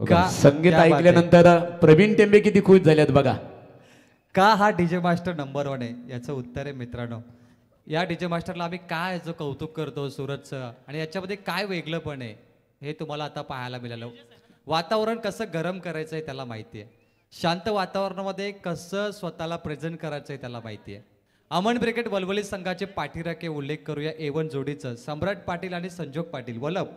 बघा, संगीत ऐकल्यानंतर प्रवीण टेंबे किती खुश झालेत बघा. का हा डीजे मास्टर नंबर 1 आहे याचं उत्तर आहे मित्रांनो. या डीजे मास्टरला आम्ही काय याचं कौतुक करतो सूरजचं आणि याच्यामध्ये काय वेगळं पण आहे हे तुम्हाला आता पाहायला मिळालं. वातावरण कसं गरम करायचं आहे त्याला माहिती आहे. शांत वातावरणामध्ये कसं स्वतःला प्रेझेंट करायचं आहे त्याला माहिती आहे. अमन ब्रिगेड वलवली संघाचे पाठीराखे उल्लेख करूया. A1 जोडीचं सम्राट पाटील आणि संजोग पाटील वलप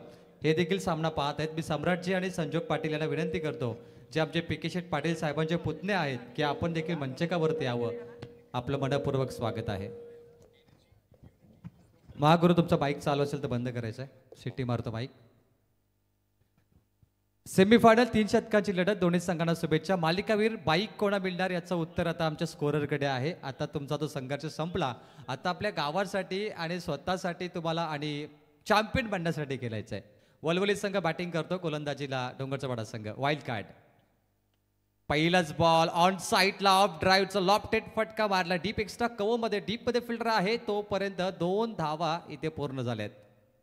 हे देखील सामना पाहत आहेत. मी सम्राटजी आणि संजोग पाटील यांना विनंती करतो, जे आमचे पी.के. शेठ पाटील साहेबांचे पुतणे आहेत, की आपण देखील मंचकावरती यावं. आपलं मनपूर्वक स्वागत आहे. महागुरु तुमचा बाईक चालू असेल तर बंद करायचं आहे. शिट्टी मारतो बाईक. सेमीफायनल 3 षटकांची लढत. दोन्ही संघांना शुभेच्छा. मालिकावीर बाईक कोणा मिळणार याचं उत्तर आता आमच्या स्कोररकडे आहे. आता तुमचा तो संघर्ष संपला. आता आपल्या गावासाठी आणि स्वतःसाठी तुम्हाला आणि चॅम्पियन बनण्यासाठी खेळायचं आहे. वलवली संघ बॅटिंग करतो. गोलंदाजीला डोंगरचा वाडा संघ. Wild card. पहिलाच बॉल ऑन साईडला ऑफ ड्राईव्हचा लॉफ्टेड फटका मारला. डीप एक्स्ट्रा कव्हरमध्ये डीपमध्ये फिल्डर आहे. तोपर्यंत 2 धावा इथे पूर्ण झाल्यात.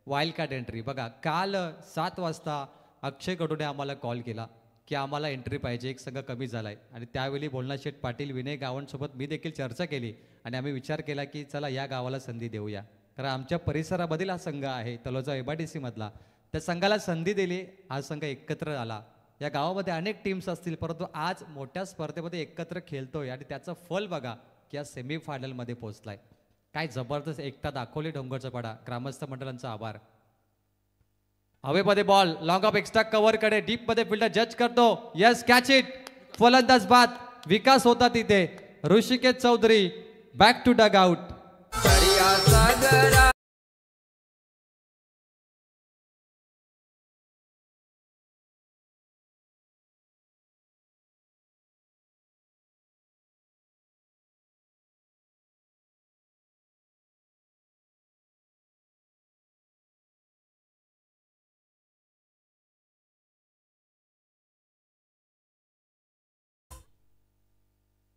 वाईल्ड कार्ड एंट्री बघा. काल 7 वाजता अक्षय गडूने आम्हाला कॉल केला की आम्हाला एंट्री पाहिजे, एक संघ कमी झालाय. आणि त्यावेळी बोलना शेठ पाटील, विनय गावांसोबत मी देखील चर्चा केली आणि आम्ही विचार केला की चला या गावाला संधी देऊया. कारण आमच्या परिसरामधील हा संघ आहे तलोजा MIDC मधला. त्या संघाला संधी दिली. हा संघ एकत्र आला. या गावामध्ये अनेक टीम्स असतील परंतु आज मोठ्या स्पर्धेमध्ये एकत्र खेळतोय आणि त्याचं फल बघा की या सेमीफायनलमध्ये पोहोचलाय. काय जबरदस्त एकता दाखवली डोंगरचा पाडा. ग्रामस्थ मंडळांचा आभार. हवेमध्ये ball long off extra cover कडे डीप मध्ये फिल्डर जज करतो. Yes catch it. फलंदाज बाद. विकास होता तिथे. Rishikesh Chaudhari back to dugout.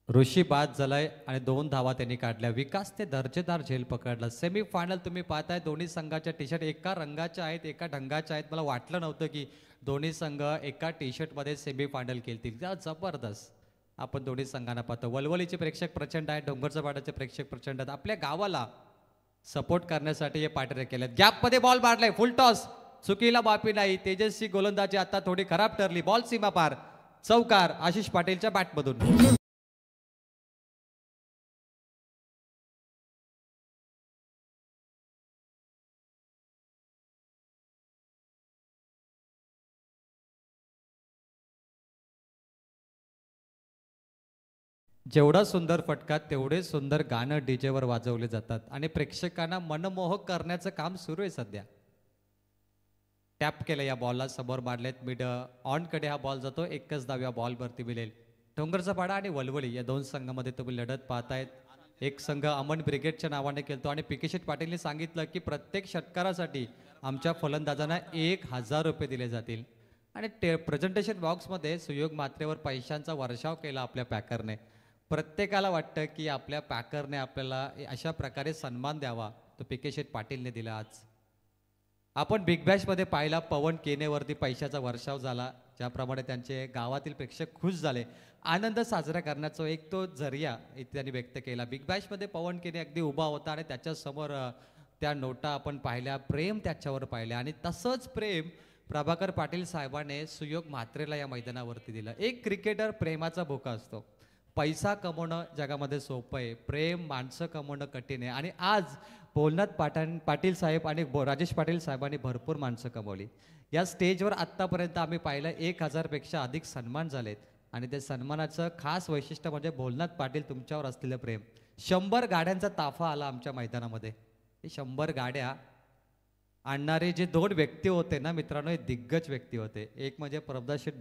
Rishi बाद झालाय आणि 2 धावा त्यांनी काढल्या. विकास ते दर्जेदार झेल पकडला. सेमीफायनल तुम्ही पाहताय दोन्ही संघाच्या टी शर्ट एका रंगाच्या आहेत, एका ढंगाच्या आहेत. मला वाटलं नव्हतं की दोन्ही संघ एका टी शर्टमध्ये सेमीफायनल खेळतील. त्या जबरदस्त आपण दोन्ही संघांना पाहतो. वलवलीचे प्रेक्षक प्रचंड आहेत. डोंगरचा पाड्याचे प्रेक्षक प्रचंड आहेत. आपल्या गावाला सपोर्ट करण्यासाठी हे पाठरे केलेत. गॅपमध्ये बॉल मारलाय. Full toss. चुकीला माफी नाही. तेजस्वी गोलंदाजी आता थोडी खराब ठरली. बॉल सीमा पार. चौकार आशिष पाटीलच्या बॅटमधून. जेवढा सुंदर फटका तेवढे सुंदर गाणं डीजेवर वाजवले जातात आणि प्रेक्षकांना मनमोहक करण्याचं काम सुरू आहे सध्या. टॅप केलं या बॉलला. समोर मारलेत. मिड ऑन कडे हा बॉल जातो. एकच धाव या बॉलवरती मिळेल. डोंगरचा पाडा आणि वलवली या 2 संघामध्ये तुम्ही लढत पाहतायत. एक संघ अमन ब्रिगेडच्या नावाने खेळतो आणि पी.के. शेठ पाटीलने सांगितलं की प्रत्येक षटकारासाठी आमच्या फलंदाजांना 1000 रुपये दिले जातील. आणि प्रेझेंटेशन बॉक्समध्ये सुयोग मात्रेवर पैशांचा वर्षाव केला आपल्या पॅकरने. प्रत्येकाला वाटतं की आपल्या पॅकरने आपल्याला अशा प्रकारे सन्मान द्यावा. तो पी.के. शेठ पाटीलने दिला. आज आपण बिग बॅशमध्ये पाहिला पवन केनेवरती पैशाचा वर्षाव झाला. ज्याप्रमाणे त्यांचे गावातील प्रेक्षक खुश झाले. आनंद साजरा करण्याचा एक तो जरिया इथे त्यांनी व्यक्त केला. बिग बॅशमध्ये पवन केने अगदी उभा होता आणि त्याच्यासमोर त्या नोटा आपण पाहिल्या. प्रेम त्याच्यावर पाहिल्या आणि तसंच प्रेम प्रभाकर पाटील साहेबांनी सुयोग म्हात्रेला या मैदानावरती दिलं. एक क्रिकेटर प्रेमाचा भोका असतो. पैसा कमवणं जगामध्ये सोपं आहे. प्रेम माणसं कमवणं कठीण आहे. आणि आज भोलनाथ पाटील साहेब आणि राजेश पाटील साहेबांनी भरपूर माणसं कमवली. या स्टेजवर आत्तापर्यंत आम्ही पाहिलं 1000 पेक्षा अधिक सन्मान झालेत. आणि ते सन्मानाचं खास वैशिष्ट्य म्हणजे भोलनाथ पाटील तुमच्यावर असलेलं प्रेम. 100 गाड्यांचा ताफा आला आमच्या मैदानामध्ये. हे 100 गाड्या आणणारे जे 2 व्यक्ती होते ना मित्रांनो, हे दिग्गज व्यक्ती होते. एक म्हणजे प्रभदास शेठ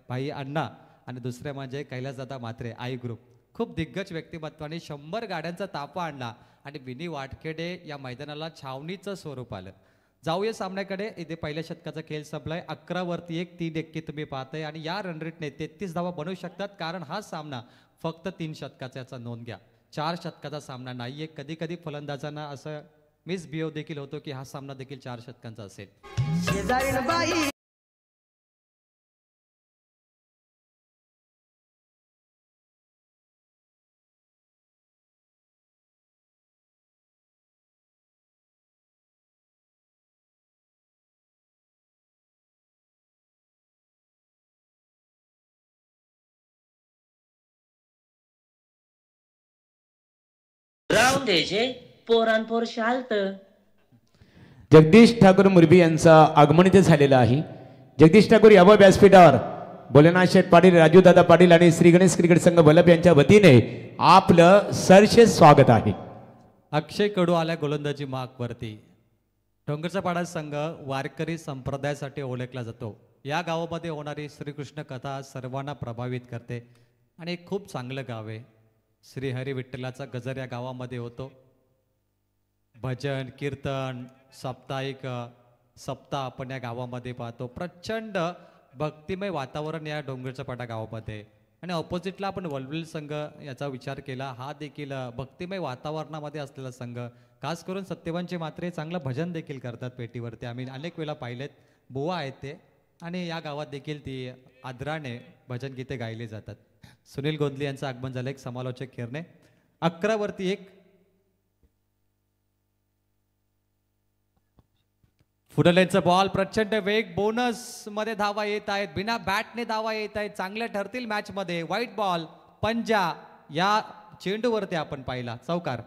भाई अण्णा आणि दुसरे म्हणजे कैलासदादा म्हात्रे आई ग्रुप. खूप दिग्गज व्यक्तिमत्वाने 100 गाड्यांचा ताफा आणला आणि विनी वाटखेडे या मैदानाला छावणीचं स्वरूप आलं. जाऊया सामन्याकडे. इथे पहिल्या षटकाचा खेळ संपलाय. 11 वरती 1 3 एक्के तुम्ही पाहताय आणि या रनरेटने 33 धावा बनवू शकतात. कारण हा सामना फक्त 3 षटकाचा. याचा नोंद घ्या. 4 षटकाचा सामना नाहीये. कधी कधी फलंदाजांना असं मिसबिहेव देखील होतो की हा सामना देखील 4 षटकांचा असेल. राहून द्यायचे पोरांपोर शालत. जगदीश ठाकूर मुरबी यांचा आगमन इथे झालेलं आहे. जगदीश ठाकूर यावं व्यासपीठावर. भोलेनाथ शेठ पाटील, राजू दादा पाटील आणि श्री गणेश क्रिकेट संघ बल्लभ यांच्या वतीने आपलं सरसे स्वागत आहे. अक्षय कडू आल्या गोलंदाजी मार्क वरती. डोंगरचा पाडा संघ वारकरी संप्रदायासाठी ओळखला जातो. या गावामध्ये होणारी श्रीकृष्ण कथा सर्वांना प्रभावित करते आणि एक खूप चांगलं गाव आहे. श्री हरी विठ्ठलाचा गजर या गावामध्ये होतो. भजन कीर्तन साप्ताहिक सप्ताह आपण या गावामध्ये पाहतो. प्रचंड भक्तिमय वातावरण या डोंगरच्या पाटा गावामध्ये. आणि ऑपोजिटला आपण वलवल संघ याचा विचार केला, हा देखील भक्तिमय वातावरणामध्ये असलेला संघ. खास करून सत्यवानचे मात्रे चांगलं भजन देखील करतात पेटीवरती. आम्ही अनेक वेळा पाहिलेत. बुवा आहेत ते आणि या गावात देखील ती आदराने भजन गीते गायले जातात. सुनील गोंदले यांचं आगमन झालं. एक समालोचक खेळणे 11 वरती 1. फुडलेंचा बॉल प्रचंड वेग. बोनस मध्ये धावा येत आहेत. बिना बॅटने धावा येत आहेत. चांगल्या ठरतील मॅच मध्ये. व्हाईट बॉल पंजा या चेंडूवरती आपण पाहिला चौकार.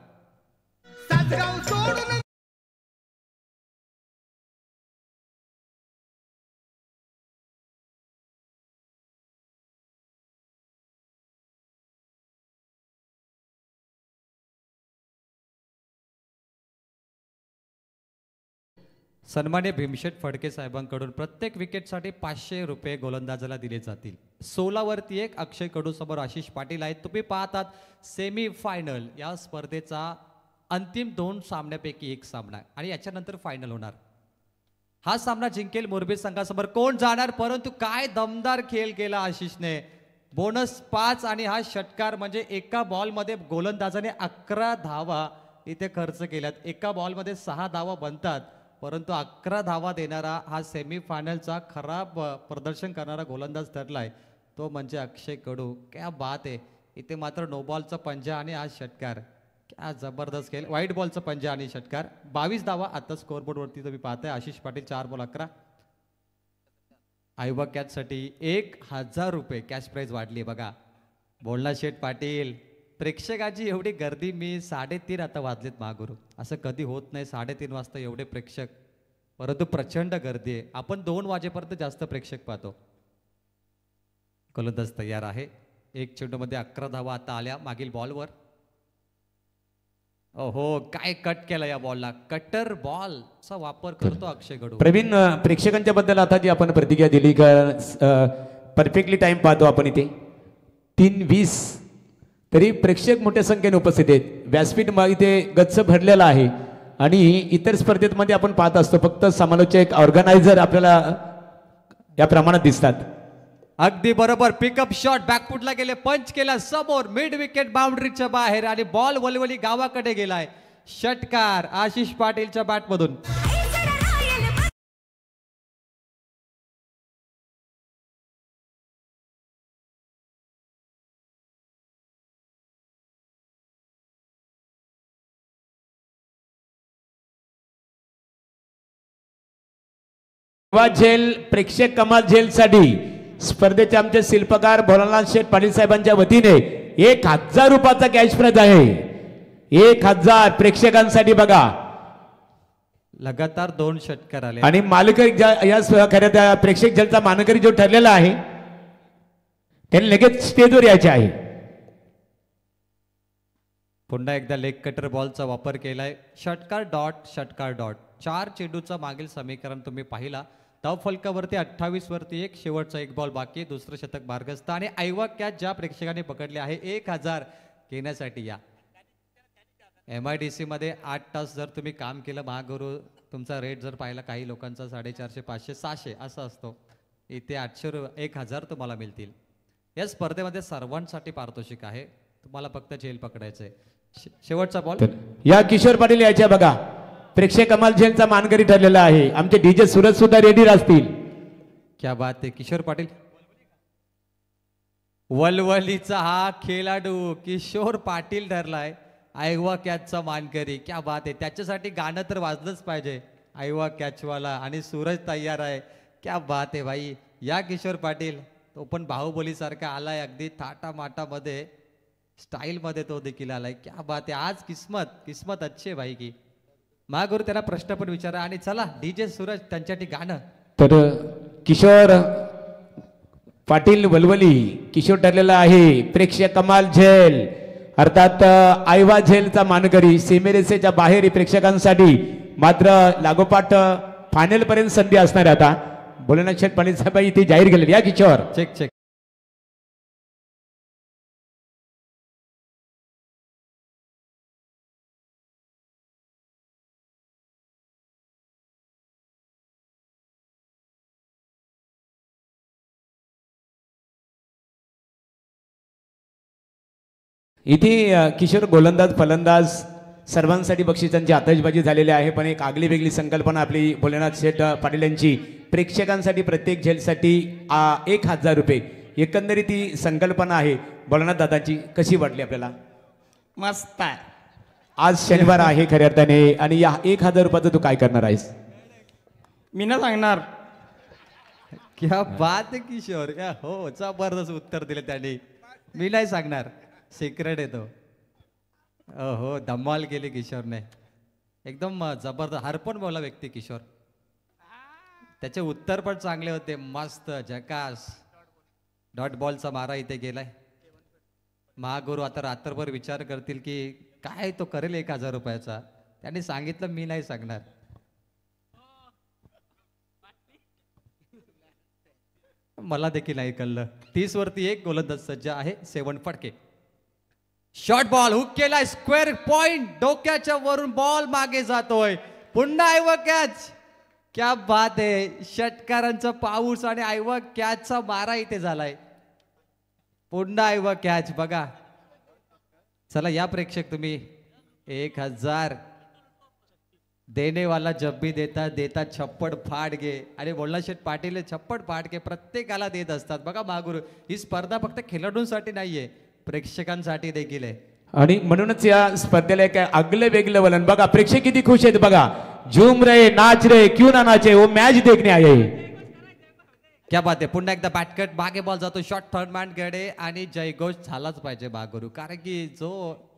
सन्मान्य भीमशेठ फडके साहेबांकडून प्रत्येक विकेटसाठी 500 रुपये गोलंदाजाला दिले जातील. 16 वरती 1. अक्षय कडू समोर आशिष पाटील आहेत. तुम्ही पाहतात सेमी फायनल या स्पर्धेचा अंतिम 2 सामन्यापैकी एक सामना आणि याच्यानंतर फायनल होणार. हा सामना जिंकेल मोरबी संघासमोर कोण जाणार, परंतु काय दमदार खेळ केला आशिषने. बोनस 5 आणि हा षटकार म्हणजे एका बॉलमध्ये गोलंदाजाने 11 धावा इथे खर्च केल्यात. एका बॉलमध्ये 6 धावा बनतात, परंतु 11 धावा देणारा हा सेमीफायनलचा खराब प्रदर्शन करणारा गोलंदाज ठरलाय तो म्हणजे अक्षय कडू. क्या बात आहे. इथे मात्र नो बॉलचा पंजा आणि हा षटकार क्या जबरदस्त खेळ. व्हाईट बॉलचा पंजा आणि षटकार. 22 धावा आता स्कोअरबोर्ड वरती तुम्ही पाहताय. आशिष पाटील 4 बॉल 11. आयवा कॅचसाठी 1000 रुपये कॅश प्राईज वाढली बघा. भोलेनाथ शेठ पाटील प्रेक्षकाची एवढी गर्दी मी 3:30 आता वाजलेत महागुरु. असं कधी होत नाही 3:30 वाजता एवढे प्रेक्षक, परंतु प्रचंड गर्दी आहे. आपण 2 वाजेपर्यंत जास्त प्रेक्षक पाहतो. गोलंदाज तयार आहे. एक चेंडूमध्ये 11 धावा आता आल्या मागील बॉलवर. ओहो काय कट केला या बॉलला. कटर बॉलचा वापर करतो अक्षय कडू. प्रवीण, प्रेक्षकांच्या बद्दल आता जी आपण प्रतिक्रिया दिली परफेक्टली टाइम पाहतो आपण इथे 3:20 तरी प्रेक्षक मोठ्या संख्येने उपस्थित आहेत. व्यासपीठ इथे गच्च भरलेला आहे आणि इतर स्पर्धेमध्ये आपण पाहत असतो फक्त समालोचक ऑर्गनायझर आपल्याला या प्रमाणात दिसतात. अगदी बरोबर. पिकअप शॉट बॅकफुटला गेले, पंच केला समोर मिड विकेट बाउंड्रीच्या बाहेर आणि बॉल वलवली गावाकडे गेलाय. षटकार आशिष पाटीलच्या बॅटमधून. झेल प्रेक्षक कमाल झेल साठी स्पर्धेचे आमचे शिल्पकार भोलानाथ शेठ पाटील साहेबांच्या वतीने 1000 रुपयाचा कॅश प्राइज आहे. 1000 प्रेक्षकांसाठी बघा. लगातार 2 षटकार आले आणि मालकरी या खऱ्या प्रेक्षक झेलचा मानकरी जो ठरलेला आहे त्यांनी लगेच स्टेजवर यायचे आहे. पुन्हा एकदा लेग कटर बॉलचा वापर केलाय. षटकार डॉट षटकार डॉट. 4 चेंडूचं मागील समीकरण तुम्ही पाहिला. धाव फलकावरती 28 वरती 1. शेवटचा 1 बॉल बाकी. दुसरं शतक मार्गस्थ आणि आयवा कॅच ज्या प्रेक्षकांनी पकडले आहे 1000 घेण्यासाठी या. MIDC मध्ये 8 तास जर तुम्ही काम केलं महागुरु, तुमचा रेट जर पाहिला काही लोकांचा 450, 500, 600 असं असतो. इथे 1000 तुम्हाला मिळतील. या स्पर्धेमध्ये सर्वांसाठी पारितोषिक आहे. तुम्हाला फक्त झेल पकडायचंय. शेवटचा बॉल. या किशोर पाटील यायच्या बघा. प्रेक्षक कमाल झेलचा मानकरी ठरलेला आहे. आमचे डीजे सूरज सुद्धा रेडी असतील. क्या बात आहे. किशोर पाटील वलवलीचा हा खेळाडू किशोर पाटील ठरलाय आयवा कॅचचा मानकरी. क्या बात आहे. त्याच्यासाठी गाणं तर वाजलंच पाहिजे. आयवा कॅचवाला आणि सूरज तयार आहे. क्या बात आहे भाई. या किशोर पाटील तो पण बाहुबली सारखा आलाय अगदी थाटा माटामध्ये. स्टाईल मध्ये तो देखील आलाय. क्या बात आहे, आज किस्मत किस्मत अच्छी आहे भाई की. महागुरु त्याला प्रश्न पण विचारा आणि चला डीजे सूरज त्यांच्यासाठी गाणं. तर किशोर पाटील वलवली किशोर ठरलेला आहे. प्रेक्षक कमाल झेल अर्थात आयवा झेलचा मानकरी सीमेरेषेच्या बाहेर प्रेक्षकांसाठी मात्र लागोपाठ फायनल पर्यंत संधी असणार आहे. आता भोलेनाथ शेठ पाटील साहेब इथे जाहीर केलेली या किशोर. Check check. इथे किशोर गोलंदाज फलंदाज सर्वांसाठी बक्षिसांची आतषबाजी झालेली आहे. पण एक आगली वेगळी संकल्पना आपली भोलेनाथ शेठ पाटील यांची प्रेक्षकांसाठी प्रत्येक झेलसाठी 1000 रुपये एकंदरीत ही संकल्पना आहे. भोलेनाथ दादाची कशी वाटली आपल्याला? मस्त आहे. आज शनिवार आहे खऱ्या अर्थाने आणि या 1000 रुपयाचं तू काय करणार आहेस? मी ना सांगणार. क्या बात आहे किशोर. हो जबरदस्त उत्तर दिले त्यांनी. मी नाही सांगणार, सिक्रेट आहे तो. हो धमाल केली किशोरने. एकदम जबरदस्त हरपण बोला व्यक्ती किशोर. त्याचे उत्तर पण चांगले होते. मस्त झकास. डॉट बॉलचा मारा इथे गेलाय. महागुरु आता रात्रभर विचार करतील की काय तो करेल 1000 रुपयाचा. त्यांनी सांगितलं मी नाही सांगणार. मला देखील नाही कळलं. 30 वरती एक गोलंदाज सज्ज आहे. 7 फटके. शॉर्ट बॉल हुक केलाय. Square point. डोक्याच्या वरून बॉल मागे जातोय. पुन्हा आयवा कॅच. क्या बात आहे. षटकारांचा पाऊस आणि आयवा कॅचचा मारा इथे झालाय. पुन्हा आयवा कॅच बघा. चला या प्रेक्षक तुम्ही 1000 देने वाला जब भी देता देता छप्पड फाड घे. आणि भोलेनाथ शेठ पाटील छप्पड फाड घे प्रत्येकाला देत असतात. बघा महागुरु ही स्पर्धा फक्त खेळाडूंसाठी नाहीये, प्रेक्षकांसाठी देखील आहे. आणि म्हणूनच या स्पर्धेला एक आगलं वेगळं वलन. बघा प्रेक्षक किती खुश आहेत बघा. झूम रे नाच रे क्यों ना नाचे वो मॅच देखने आए. क्या बात आहे. पुन्हा एकदा बॅटकट मागे बॉल जातो. शॉर्ट थर्ड मॅन कडे आणि जयघोष झालाच पाहिजे महागुरु. कारण की जो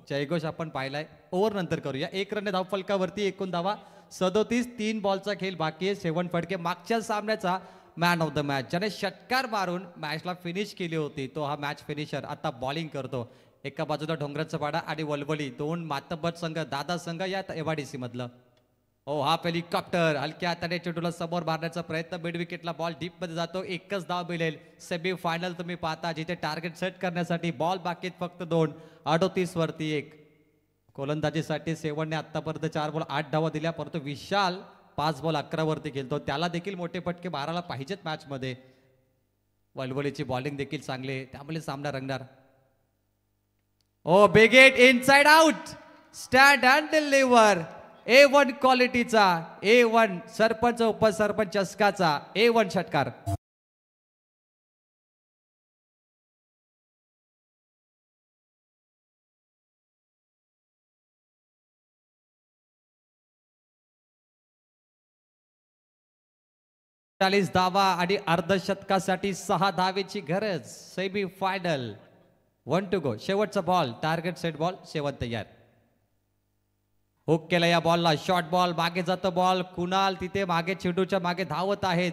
जयघोष आपण पाहिलाय. ओव्हर नंतर करूया. 1 रन धाव फलकावरती. एकूण धावा 37. 3 बॉलचा खेळ बाकी आहे. 7 फटके. मागच्या सामन्याचा मॅन ऑफ द मॅच ज्याने षटकार मारून मॅचला फिनिश केली होती तो हा मॅच फिनिशर आता बॉलिंग करतो. एका बाजूला डोंगराचा पाडा आणि वलवली 2 मातब्बर संघ दादा संघ या एवाडीसी मधलं. हो हा हेलिकॉप्टर हलक्या हाताने चेंडूला समोर मारण्याचा प्रयत्न. मिड विकेटला बॉल डीप मध्ये जातो. एकच धाव मिळेल. सेमी फायनल तुम्ही पाहता जिथे टार्गेट सेट करण्यासाठी बॉल बाकीत फक्त 2. 38 वरती 1. गोलंदाजीसाठी 7ने आतापर्यंत 4 बॉल 8 धावा दिल्या. परंतु विशाल 5 बॉल 11 वरती खेळतो. त्याला देखील मोठे फटके मारायला पाहिजेत मॅच मध्ये. वलवलीची बॉलिंग देखील चांगली त्यामुळे सामना रंगणार. Oh big hit inside out. Stand and deliver. A1 क्वालिटीचा A1 सरपंच उपसरपंच चषकाचा A1 षटकार. धावा आणि अर्धशतकासाठी 6 धावेची गरज. Semi final 1 to go. शेवटचा बॉल टार्गेट सेट बॉल. 7 तयार. हुक केला या बॉलला. शॉर्ट बॉल मागे जातो बॉल. कुणाल तिथे मागे चेंडूच्या मागे धावत आहेत.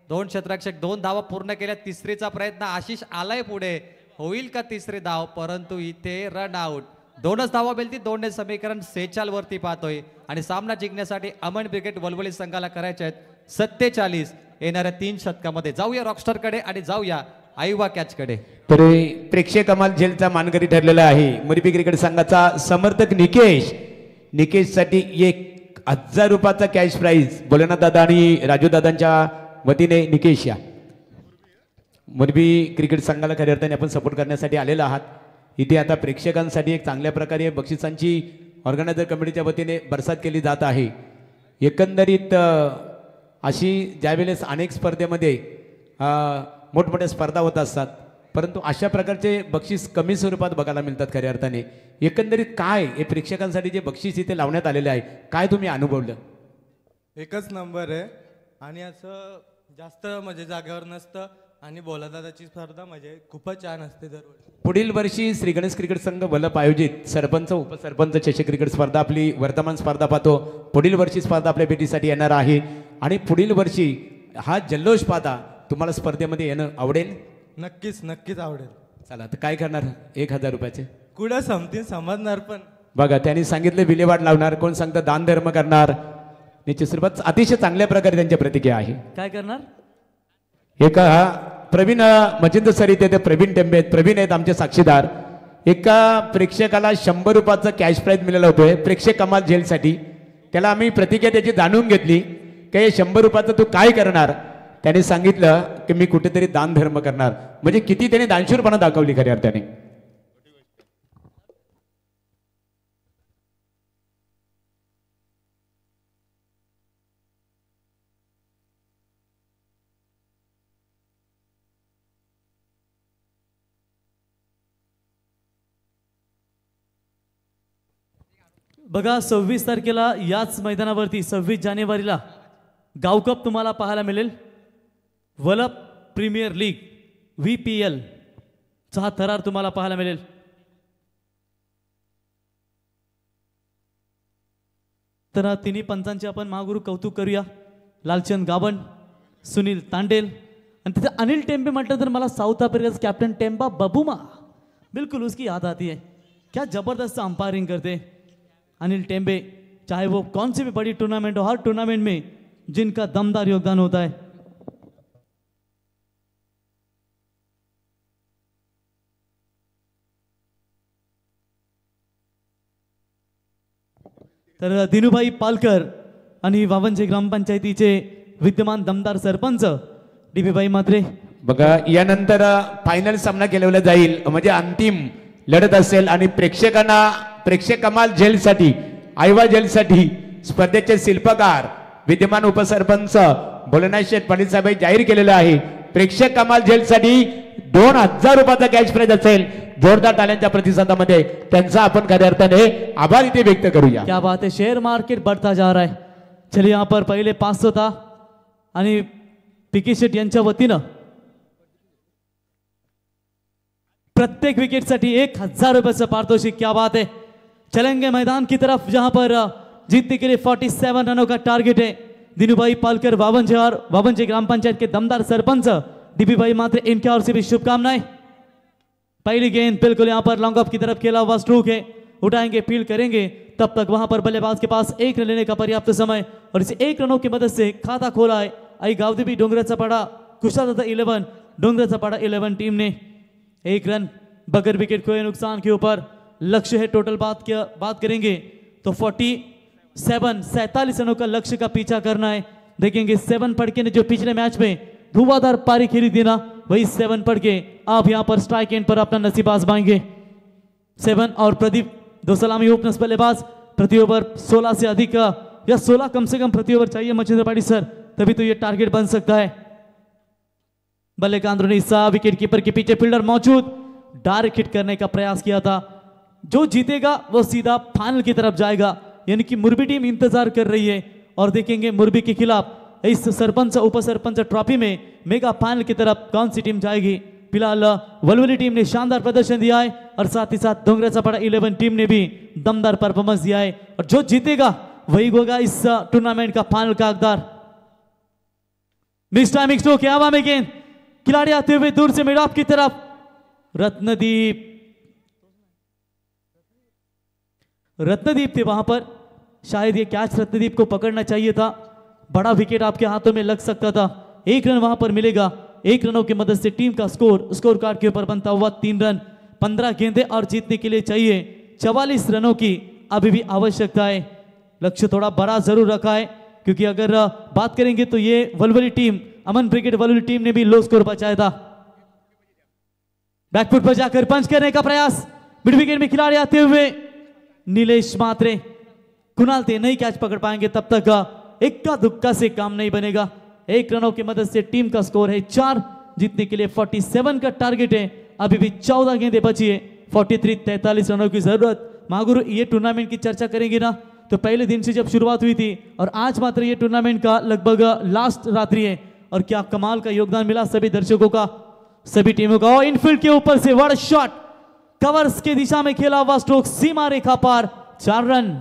2 क्षेत्ररक्षक 2 धावा पूर्ण केल्या. तिसरीचा प्रयत्न. आशिष आलाय पुढे. होईल का तिसरी धाव? परंतु इथे रन आउट. 2च धावा मिळतील. 2 ने समीकरण 46 वरती पाहतोय. आणि सामना जिंकण्यासाठी अमन ब्रिगेड वलवली संघाला करायचे आहेत 47 येणाऱ्या 3 शतकामध्ये. जाऊया रॉकस्टार कडे आणि जाऊया आयवा कॅच कडे. तर प्रेक्षक कमाल झेलचा मानकरी ठरलेला आहे मुरबी क्रिकेट संघाचा समर्थक निकेश. निकेशसाठी 1000 रुपयाचा कॅश प्राइज भोलेनाथ दादा आणि राजू दादांच्या वतीने. निकेश या मुरबी क्रिकेट संघाला खऱ्या अर्थाने आपण सपोर्ट करण्यासाठी आलेला आहात. इथे आता प्रेक्षकांसाठी एक चांगल्या प्रकारे बक्षिसांची ऑर्गनायझर कमिटीच्या वतीने बरसात केली जात आहे. एकंदरीत अशी ज्यावेळेस अनेक स्पर्धेमध्ये मोठमोठ्या स्पर्धा होत असतात परंतु अशा प्रकारचे बक्षीस कमी स्वरूपात बघायला मिळतात खऱ्या अर्थाने. एकंदरीत काय हे प्रेक्षकांसाठी जे बक्षीस इथे लावण्यात आलेले आहे काय तुम्ही अनुभवलं? एकच नंबर आहे आणि असं जास्त म्हणजे जागेवर नसतं. आणि बोलादादाची स्पर्धा म्हणजे खूपच छान असते दरवर्षी. पुढील वर्षी श्री गणेश क्रिकेट संघ वलप आयोजित सरपंच उपसरपंच चषक क्रिकेट स्पर्धा आपली वर्तमान स्पर्धा पाहतो. पुढील वर्षी स्पर्धा आपल्या भेटीसाठी येणार आहे आणि पुढील वर्षी हा जल्लोष पाहता तुम्हाला स्पर्धेमध्ये येणं आवडेल. नक्कीच नक्कीच आवडेल. चला तर काय करणार 1000 रुपयाचे कुठं समतील समजणार पण. बघा त्यांनी सांगितले विल्हेवाट लावणार, कोण सांगतं दान धर्म करणार. निश्चित स्वरूपात अतिशय चांगल्या प्रकारे त्यांच्या प्रतिक्रिया आहे. काय करणार? एका प्रवीण मचिंद्र सर इथे प्रवीण टेंबे आहेत. प्रवीण आहेत आमचे साक्षीदार. एका प्रेक्षकाला 100 रुपयाचं कॅश प्राईज मिळालं होतोय प्रेक्षक कमाल झेलसाठी. त्याला आम्ही प्रतिक्रिया त्याची जाणून घेतली की हे 100 रुपयाचं तू काय करणार. त्याने सांगितलं की मी कुठेतरी दान धर्म करणार. म्हणजे किती त्याने दानशूरपणा दाखवली खऱ्या अर्थाने. बघा 26 तारखेला याच मैदानावरती 26 जानेवारीला गावकप तुम्हाला पाहायला मिळेल. वलप प्रीमियर लीग VPL चा हा थरार तुम्हाला पाहायला मिळेल. तर तिन्ही पंचांचे आपण महागुरु कौतुक करूया. लालचंद गावन, सुनील तांडेल आणि तिथे अनिल टेम्बे म्हटलं तर मला साउथ अफ्रीका कैप्टन टेम्बा बबूमा बिल्कुल उसकी याद आती है. क्या जबरदस्त अंपायरिंग करते अनिल टेम्बे, चाहे वो कौन सी भी बड़ी टूर्नामेंट हो, हर टूर्नामेंट में जिनका दमदार योगदान होता है. तर दिनूभाई पालकर आणि वावंजे ग्रामपंचायतीचे विद्यमान दमदार सरपंच DB भाई मात्रे. बघा यानंतर फायनल सामना केला जाईल म्हणजे अंतिम लढत असेल आणि प्रेक्षकांना प्रेक्षक कमाल जेलसाठी आयवा जेलसाठी स्पर्धेचे शिल्पकार विद्यमान उपसरपंच भोलेनाथ शेठ पाटील साहेब जाहीर केलेलं आहे. प्रेक्षक कमाल जेलसाठी 2000 रुपयाचा कॅश प्राइज असेल. जोरदार टाळ्यांच्या प्रतिसादामध्ये त्यांचा आपण खऱ्या अर्थाने आभार इथे व्यक्त करूया. क्या बात है, शेयर मार्केट बढ़ता जा रहा है. चलिए यहाँ पर पहिले 500 था आणि पिकी शेट यांच्या वतीनं प्रत्येक विकेट साठी 1000 रुपये पारितोषिक. क्या बात है. चलेंगे मैदान की तरफ जहां पर जीतने के लिए 47 रनों का टारगेट है. दिनूभाई पालकर वावंजे ग्राम पंचायत के दमदार सरपंच DB भाई मात्रे, इनके ओर से भी शुभकामनाएं. पहली गेंद बिल्कुल यहाँ पर लॉन्ग ऑफ की तरफ खेला हुआ स्ट्रोक है. उठाएंगे फील्ड करेंगे तब तक वहां पर बल्लेबाज के पास 1 रन लेने का पर्याप्त समय और इसे 1 रनों की मदद से खाता खोला है. आई गावदेवी डोंगराचा पाड़ा कुशादाता 11 डोंगराचा पाड़ा 11 टीम ने 1 रन बगैर विकेट खोए नुकसान के ऊपर. लक्ष्य है टोटल बात करेंगे तो 47 रनों का लक्ष्य का पीछा करना है. देखेंगे 7 पड़के ने जो पिछले मैच में धुआंधार पारी खेली थी ना, वही 7 पड़के आप यहां पर स्ट्राइक एंड पर अपना नसीब आजमाएंगे. 7 और प्रदीप 2 सलामी ओपनर्स बल्लेबाज. प्रति ओवर 16 से अधिक या 16 कम से कम प्रति ओवर चाहिए मचिंद्र पाटिल सर, तभी तो ये टारगेट बन सकता है. बल्ले का अंदरूनी हिस्सा, विकेट कीपर के पीछे फील्डर मौजूद, डायरेक्ट हिट करने का प्रयास किया था. जो जीतेगा वो सीधा फाइनल की तरफ जाएगा. यानी कि मुरबी टीम इंतजार कर रही है और देखेंगे मुरबी के खिलाफ इस सरपंच उपसरपंच ट्रॉफी में मेगा फाइनल की तरफ कौन सी टीम जाएगी. फिलहाल वलवली टीम ने शानदार प्रदर्शन दिया है और साथ ही साथ डोंगराचा पाड़ा 11 टीम ने भी दमदार परफॉर्मेंस दिया है और जो जीतेगा वही होगा इस टूर्नामेंट का फाइनल का हकदार. मिस टाइमिंग स्ट्रोक हवा में गेंद, खिलाड़ी आते हुए दूर से मिड ऑफ की तरफ. रत्नदीप थे वहां पर, शायद ये कैच रत्नदीप को पकड़ना चाहिए था. बड़ा विकेट आपके हाथों में लग सकता था. 1 रन वहां पर मिलेगा. 1 रनों की मदद से टीम का स्कोर कार्ड के ऊपर बनता हुआ 3 रन. 15 गेंदें और जीतने के लिए चाहिए 44 रनों की अभी भी आवश्यकता है. लक्ष्य थोड़ा बड़ा जरूर रखा है क्योंकि अगर बात करेंगे तो ये वलवली टीम, अमन ब्रिगेड वलवली टीम ने भी लो स्कोर बचाया था. बैकफुट पर जाकर पंच करने का प्रयास, मिड विकेट में खिलाड़ी आते हुए नीलेश मात्रे, कुणाल ते नहीं कैच पकड़ पाएंगे. तब तक इक्का दुक्का से काम नहीं बनेगा. 1 रनों की मदद से टीम का स्कोर है 4. जीतने के लिए 47 का टारगेट है. अभी भी 14 गेंदें बची है. 43 रनों की जरूरत. महागुरु ये टूर्नामेंट की चर्चा करेंगे ना तो पहले दिन से जब शुरुआत हुई थी और आज मात्र ये टूर्नामेंट का लगभग लास्ट रात्रि है और क्या कमाल का योगदान मिला सभी दर्शकों का, सभी टीमों का। और इनफील्ड के ऊपर से बड़ा शॉट, कवर्स की दिशा में खेला हुआ स्ट्रोक, सीमा रेखा पार, 4 रन।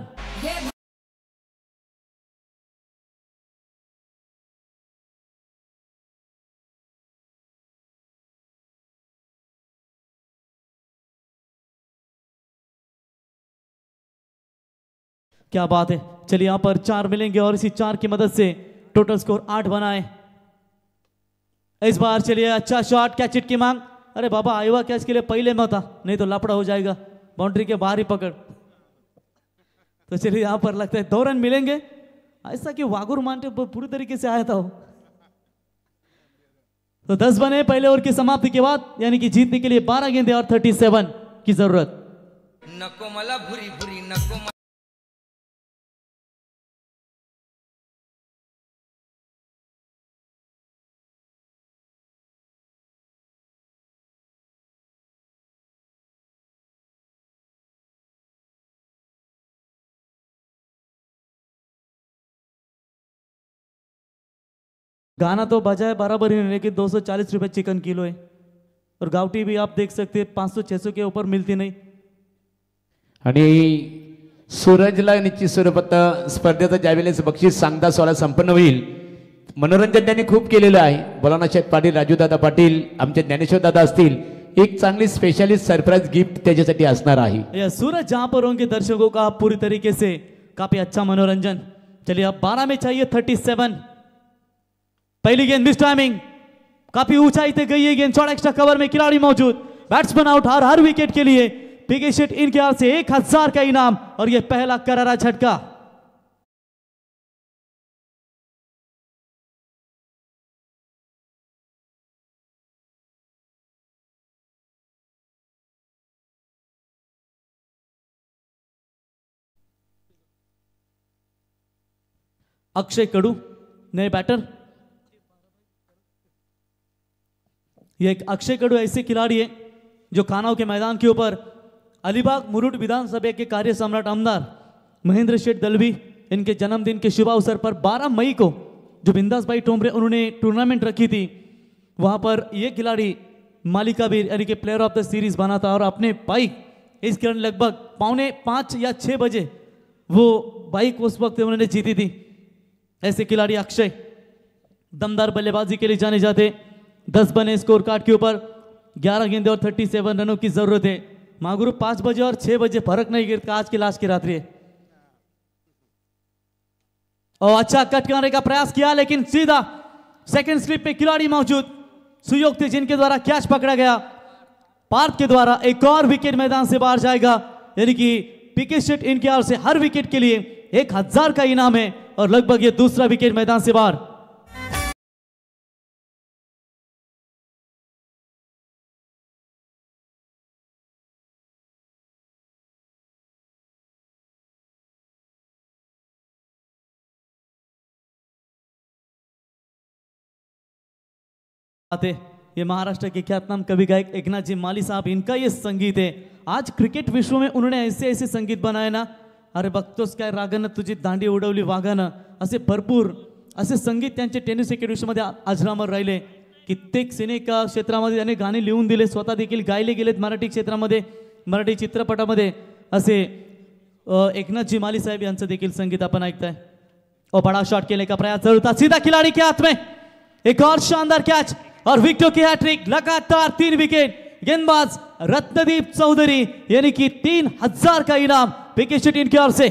क्या बात है। चलिए यहाँ पर 4 मिलेंगे और इसी 4 की मदद से टोटल स्कोर 8 बनाए। इस बार चलिए अच्छा शॉट, कैच इट की मांग। अरे बाबा आईवा कैच के लिए पहले मत आ, नहीं तो लफड़ा हो जाएगा, बाउंड्री के बाहर ही पकड़। तो चलिए यहाँ पर लगता है 2 रन मिलेंगे। ऐसा कि वागुर मानते पूरी तरीके से आया था वो। तो 10 बने पहले ओवर की समाप्ति के बाद, यानी कि जीतने के लिए 12 गेंदें और 37 की जरूरत। नको मला भुरी भुरी नको गाना तो बजाए बराबर ही नहीं, लेकिन 240 रुपए चिकन किलो है। और गावठी भी आप देख सकते हैं 500-600 के ऊपर मिलती नाही। आणि सूरजला निश्चित स्वरूपात स्पर्धेचं ज्यावेळेस बक्षीस सांगता सोहळा संपन्न होईल, मनोरंजन त्यांनी खूप केलेलं आहे। बोलाना शेठ पाटील, राजूदादा पाटील, आमचे ज्ञानेश्वर दादा असतील, एक चांगली स्पेशलिस्ट सरप्राइज गिफ्ट त्याच्यासाठी असणार आहे। यह सूरज जहां पर होंगे दर्शकों का पूरी तरीके से काफी अच्छा मनोरंजन। चलिए अब 12 में चाहिए 37। पहली गेंद मिस टाइमिंग, काफी ऊंचाई से गई है गेंद, शॉर्ट एक्स्ट्रा कवर में खिलाड़ी मौजूद, बैट्समैन आउट। हर विकेट के लिए पीके शेट इनके हाथ से 1000 का इनाम और यह पहला करारा झटका। अक्षय कडू नए बैटर। ये एक अक्षय कडू ऐसे खिलाड़ी है जो खानाओं के मैदान के ऊपर अलीबाग मुरुड विधानसभा के कार्य सम्राट आमदार महेंद्र शेठ दलवी इनके जन्मदिन के शुभ अवसर पर 12 मई को जो बिंदास भाई टोमरे उन्होंने टूर्नामेंट रखी थी, वहां पर ये खिलाड़ी मालिका भी यानी कि प्लेयर ऑफ द सीरीज बना था। और अपने बाइक इस कारण लगभग 4:45 या 6 बजे वो बाइक उस वक्त उन्होंने जीती थी। ऐसे खिलाड़ी अक्षय दमदार बल्लेबाजी के लिए जाने जाते। 10 बने स्कोर कार्ड के ऊपर, 11 गेंदे और 37 रनों की जरूरत है। मागुरु 5 बजे और 6 बजे फर्क नहीं गिरता, आज की लास्ट की रात्रि है। और अच्छा कट करने का प्रयास किया, लेकिन सीधा सेकंड स्लिप पे खिलाड़ी मौजूद, सुयोग थे जिनके द्वारा कैच पकड़ा गया। पार्थ के द्वारा एक और विकेट मैदान से बाहर जाएगा, यानी कि पीके शेट इनके हाथ से हर विकेट के लिए 1000 का इनाम है और लगभग ये दूसरा विकेट मैदान से बाहर। आते ये महाराष्ट्र के ख्यातनाम कवि गायक एकनाथ जी माली साहब, इनका ये संगीत है। आज क्रिकेट विश्व में उन्होंने ऐसे ऐसे संगीत बनाए ना, अरे बघतोस काय रागानं तुझी दांडी उडवली वाघानं, असे भरपूर असे संगीत त्यांचे टेनिस अकॅडमीमध्ये अजरामर राहिले। कित्येक सिने क्षेत्रामध्ये त्याने गाणे लिहून दिले, स्वतः देखील गायले गेलेत मराठी क्षेत्रामध्ये, मराठी चित्रपटामध्ये। असे एकनाथ जी माली साहेब यांचं देखील संगीत आपण ऐकताय। और बड़ा शॉट खेलने का प्रयास जरूर था, सीधा खिलाड़ी के हाथ में, एक और शानदार कैच और विकेटों की हैट्रिक, लगातार 3 विकेट। गेंदबाज रत्नदीप चौधरी यानी कि 3000 का इनाम पीके शेट इनकी ओर से।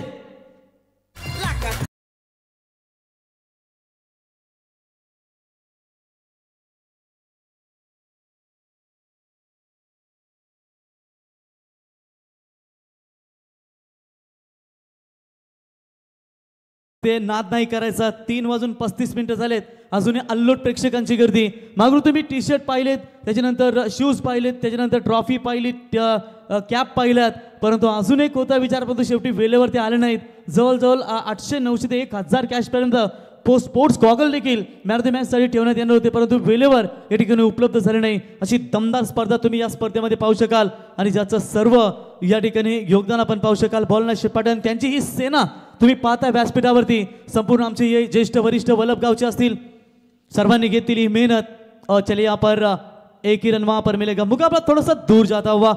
ते नाद नाही करायचा। 3:35 झालेत, अजून अल्लोट प्रेक्षकांची गर्दी। मागून तुम्ही टी शर्ट पाहिलेत, त्याच्यानंतर शूज पाहिलेत, त्याच्यानंतर ट्रॉफी पाहिली, कॅप पाहिल्यात, परंतु अजून एक होता विचार, परंतु शेवटी वेळेवरती आले नाहीत। जवळजवळ 800, 900 ते 1000 कॅशपर्यंत स्पोर्ट्स गॉगल देखील मॅन ऑफ द मॅच साठी ठेवण्यात येणार होते, परंतु वेळेवर या ठिकाणी उपलब्ध झाले नाही। अशी दमदार स्पर्धा तुम्ही या स्पर्धेमध्ये पाहू शकाल आणि ज्याचं सर्व या ठिकाणी योगदान आपण पाहू शकाल। बॉलना शिपाटन त्यांची ही सेना तुम्ही पाहता व्यासपीठावरती, संपूर्ण आमचे हे ज्येष्ठ वरिष्ठ वल्लभ गावचे असतील, सर्वांनी घेतलेली मेहनत और चलिए यहाँ पर एक ही रन वहां पर मिलेगा। मुकाबला थोड़ा सा दूर जाता हुआ।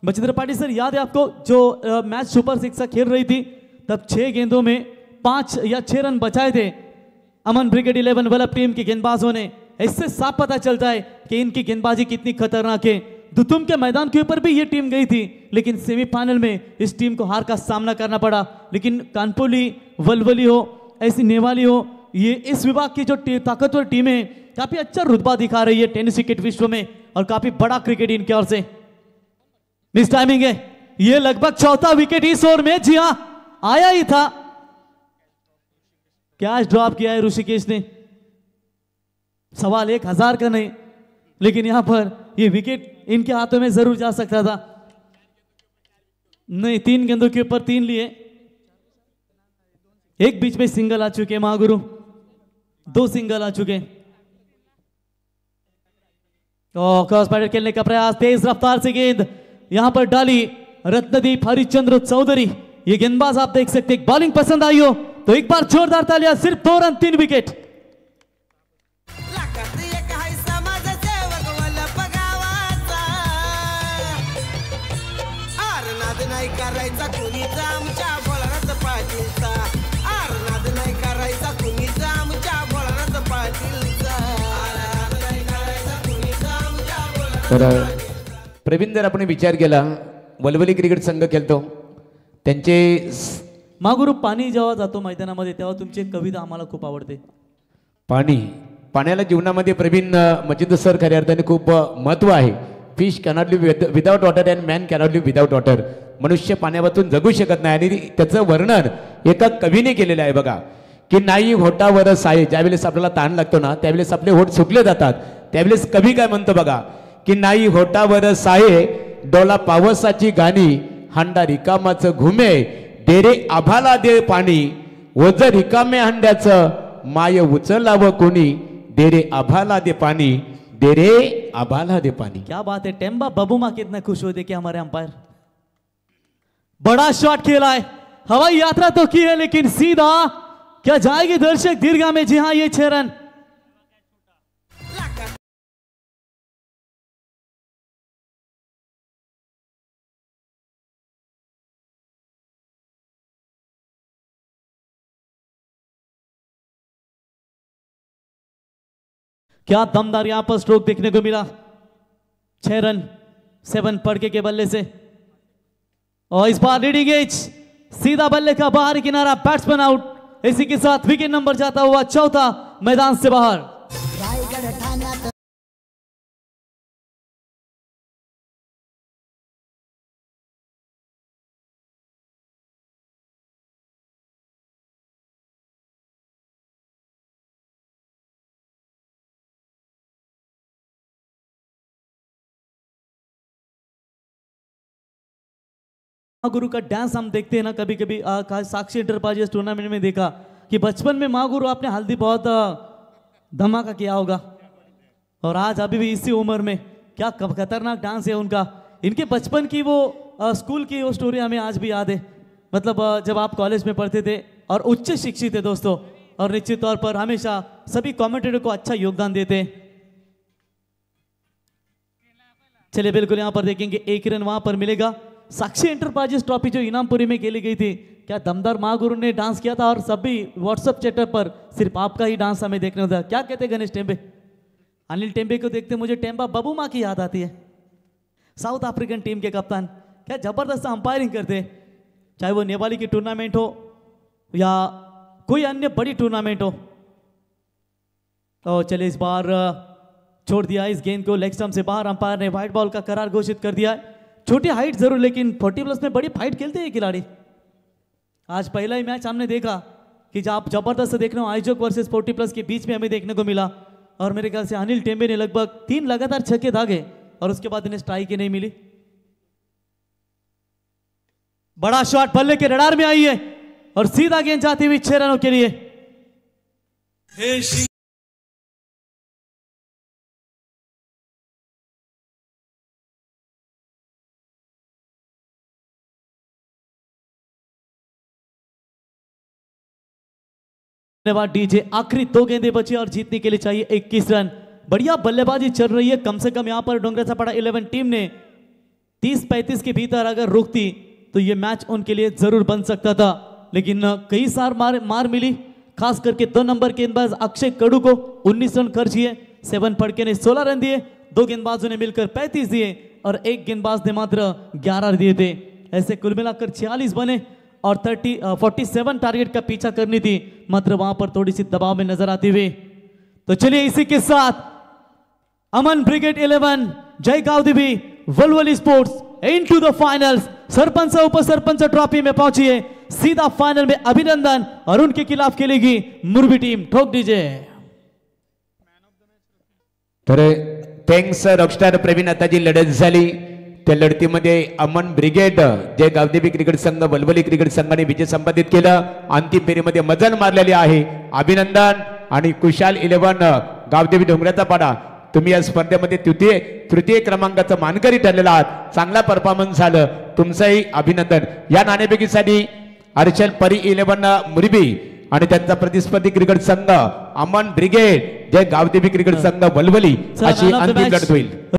मचिंद्र पाटिल सर, याद है आपको जो मैच सुपर सिक्स खेल रही थी तब 6 गेंदों में 5 या 6 रन बचाए थे अमन ब्रिगेड 11 वल्लभ टीम के गेंदबाजों ने। इससे साफ पता चलता है कि इनकी गेंदबाजी कितनी खतरनाक है। दुतुम के मैदान के ऊपर भी ये टीम गई थी लेकिन सेमीफाइनल में इस टीम को हार का सामना करना पड़ा। लेकिन कानपुली, वलवली हो, ऐसी नेवाली हो, ये इस विभाग की जो ताकतवर टीम है काफी अच्छा रुतबा दिखा रही है टेनिस क्रिकेट विश्व में और काफी बड़ा क्रिकेट इनकी ओर से। मिस टाइमिंग है, ये लगभग चौथा विकेट इस ओवर में। जी हां, आया ही था। कैच ड्रॉप किया है ऋषिकेश ने। सवाल 1000 का नहीं, लेकिन यहां पर ये विकेट इनके हाथों में जरूर जा सकता था। नहीं, 3 गेंदों के ऊपर 3 लिए। एक बीच में सिंगल आ चुके महागुरु, 2 सिंगल आ चुके। क्रॉस बैटर खेलने का प्रयास, तेज रफ्तार से गेंद यहां पर डाली रत्नदीप हरिश्चंद्र चौधरी। ये गेंदबाज आप देख सकते हैं, बॉलिंग पसंद आई हो तो एक बार जोरदार तालियां। सिर्फ 2 रन 3 विकेट। नाही करायचा कुणीचा आमच्या बोळात पाटीलचा, आरनाद नाही करायचा कुणीचा आमच्या बोळात पाटीलचा, आरनाद नाही करायचा कुणीचा आमच्या बोळात। तर प्रवीण, जर आपण विचार केला, वलवली क्रिकेट संघ खेळतो त्यांचे महागुरु, पाणी जेव्हा जातो मैदानामध्ये तेव्हा तुमची एक कविता आम्हाला खूप आवडते। पाण्याला जीवनामध्ये प्रवीण मचिंद्र सर खऱ्या अर्थाने खूप महत्व आहे। Fish cannot live without water and man cannot live without water. मनुष्य पाण्यावाचून जगू शकत नाही आणि त्याचं वर्णन एका कवीने केलेलं आहे बघा, की नाही होटावर साये। ज्यावेळेस आपल्याला ताण लागतो ना त्यावेळेस आपले होठ सुकले जातात, त्यावेळेस कवी काय म्हणतो बघा, की नाही होटावर साये, डोला पावसाची गाणी, हांडा रिकामाचं घुमे, डेरे आभाला दे पाणी, वज रिकामे हंड्याचं, माय उचलावं कोणी, डेरे आभाला दे पाणी, डेरे आभाला दे पानी। क्या बात है, टेम्बा बबूमा कितना खुश हुए देखिए हमारे अंपायर। बड़ा शॉट खेला है, हवाई यात्रा तो की है लेकिन सीधा क्या जाएगी दर्शक दीर्घा में। जी हां, ये 6 रन। क्या दमदार यहां पर स्ट्रोक देखने को मिला। 6 रन 7 पड़के के बल्ले से, और इस बार लीडिंग एज, सीधा बल्ले का बाहरी किनारा, बैट्समैन आउट। इसी के साथ विकेट नंबर जाता हुआ चौथा मैदान से बाहर। महागुरु का डांस हम देखते हैं ना कभी कभी, साक्षी इंटरप्राइजेस टूर्नामेंट में देखा कि बचपन में महागुरु आपने हल्दी बहुत धमाका किया होगा, और आज अभी भी इसी उम्र में क्या खतरनाक डांस है उनका। इनके बचपन की वो स्कूल की वो स्टोरी हमें आज भी याद है। मतलब जब आप कॉलेज में पढ़ते थे और उच्च शिक्षित थे दोस्तों, और निश्चित तौर पर हमेशा सभी कमेंटेटर को अच्छा योगदान देते। चलिए बिल्कुल यहाँ पर देखेंगे 1 रन वहां पर मिलेगा। साक्षी एंटरप्राइजेस ट्रॉफी जो इनामपुरी में खेली गई थी, क्या दमदार महागुरु ने डांस किया था, और सभी व्हाट्सएप चैटर पर सिर्फ आपका ही डांस हमें देखने होता है। क्या कहते गणेश टेम्बे? अनिल टेम्बे को देखते मुझे टेम्बा बबूमा की याद आती है। साउथ अफ्रीकन टीम के कप्तान क्या जबरदस्त अंपायरिंग करते, चाहे वो नेपाली की टूर्नामेंट हो या कोई अन्य बड़ी टूर्नामेंट हो। तो चलिए इस बार छोड़ दिया इस गेंद को लेग स्टंप से बाहर। अंपायर ने व्हाइट बॉल का करार घोषित कर दिया है। छोटी हाइट जरूर, लेकिन 40+ में बड़ी फाइट खेलते हैं खिलाड़ी। आज पहला ही मैच हमने देखा कि जब आप जबरदस्त देख रहे हो, आइजोक वर्सेस 40+ के बीच में हमें देखने को मिला, और मेरे ख्याल से अनिल टेम्बे ने लगभग 3 लगातार छक्के दागे और उसके बाद इन्हें स्ट्राइक ही नहीं मिली। बड़ा शॉट बल्ले के रडार में आई है और सीधा गेंद जाती हुई 6 रनों के लिए। धन्यवाद डीजे। आखिरी 2 गेंदें बची और जीतने के लिए चाहिए 21 रन। बढ़िया बल्लेबाजी चल रही है। कम से कम यहाँ पर डोंगराचा पाड़ा 11 टीम ने 30-35 के भीतर अगर रोकती तो ये मैच उनके लिए जरूर बन सकता था, लेकिन कई सार मार मिली। खास करके 2 नंबर गेंदबाज अक्षय कडू को 19 रन खर्च किए। 7 फड़के ने 16 रन दिए। 2 गेंदबाजों ने मिलकर 35 दिए और 1 गेंदबाज ने मात्र 11 दिए थे। ऐसे कुल मिलाकर 46 बने और 47 टारगेट का पीछा करनी थी, मात्र वहां पर थोड़ी सी दबाव में नजर आती हुई। तो चलिए इसी के साथ Aman brigade 11 Jai Gavdevi Valvali sports into the finals Sarpanch Up Sarpanch trophy में पहुंची है। सीधा फाइनल में अभिनंदन और उनके खिलाफ खेलेगी मुरबी टीम। ठोक दीजिए। तर थँक्स रॉकस्टार प्रवीण आताजी लढत झाली। त्या लढतीमध्ये अमन ब्रिगेड जे गावदेवी क्रिकेट संघ वलवली क्रिकेट संघाने विजय संपादित केला। अंतिम फेरीमध्ये मजल मारलेली आहे। अभिनंदन आणि कुशाल 11 गावदेवी डोंगराचा पाडा तुम्ही या स्पर्धेमध्ये तृतीय क्रमांकाचा मानकरी ठरलेला आहात। चांगला परफॉर्मन्स झालं, तुमचंही अभिनंदन। या नाणेफेकीसाठी हर्षल परी 11 मुरबी आणि त्यांचा प्रतिस्पर्धी क्रिकेट संघ अमन ब्रिगेड जे गावदेवी क्रिकेट संघ वलवली अशी अंतिम लढत होईल।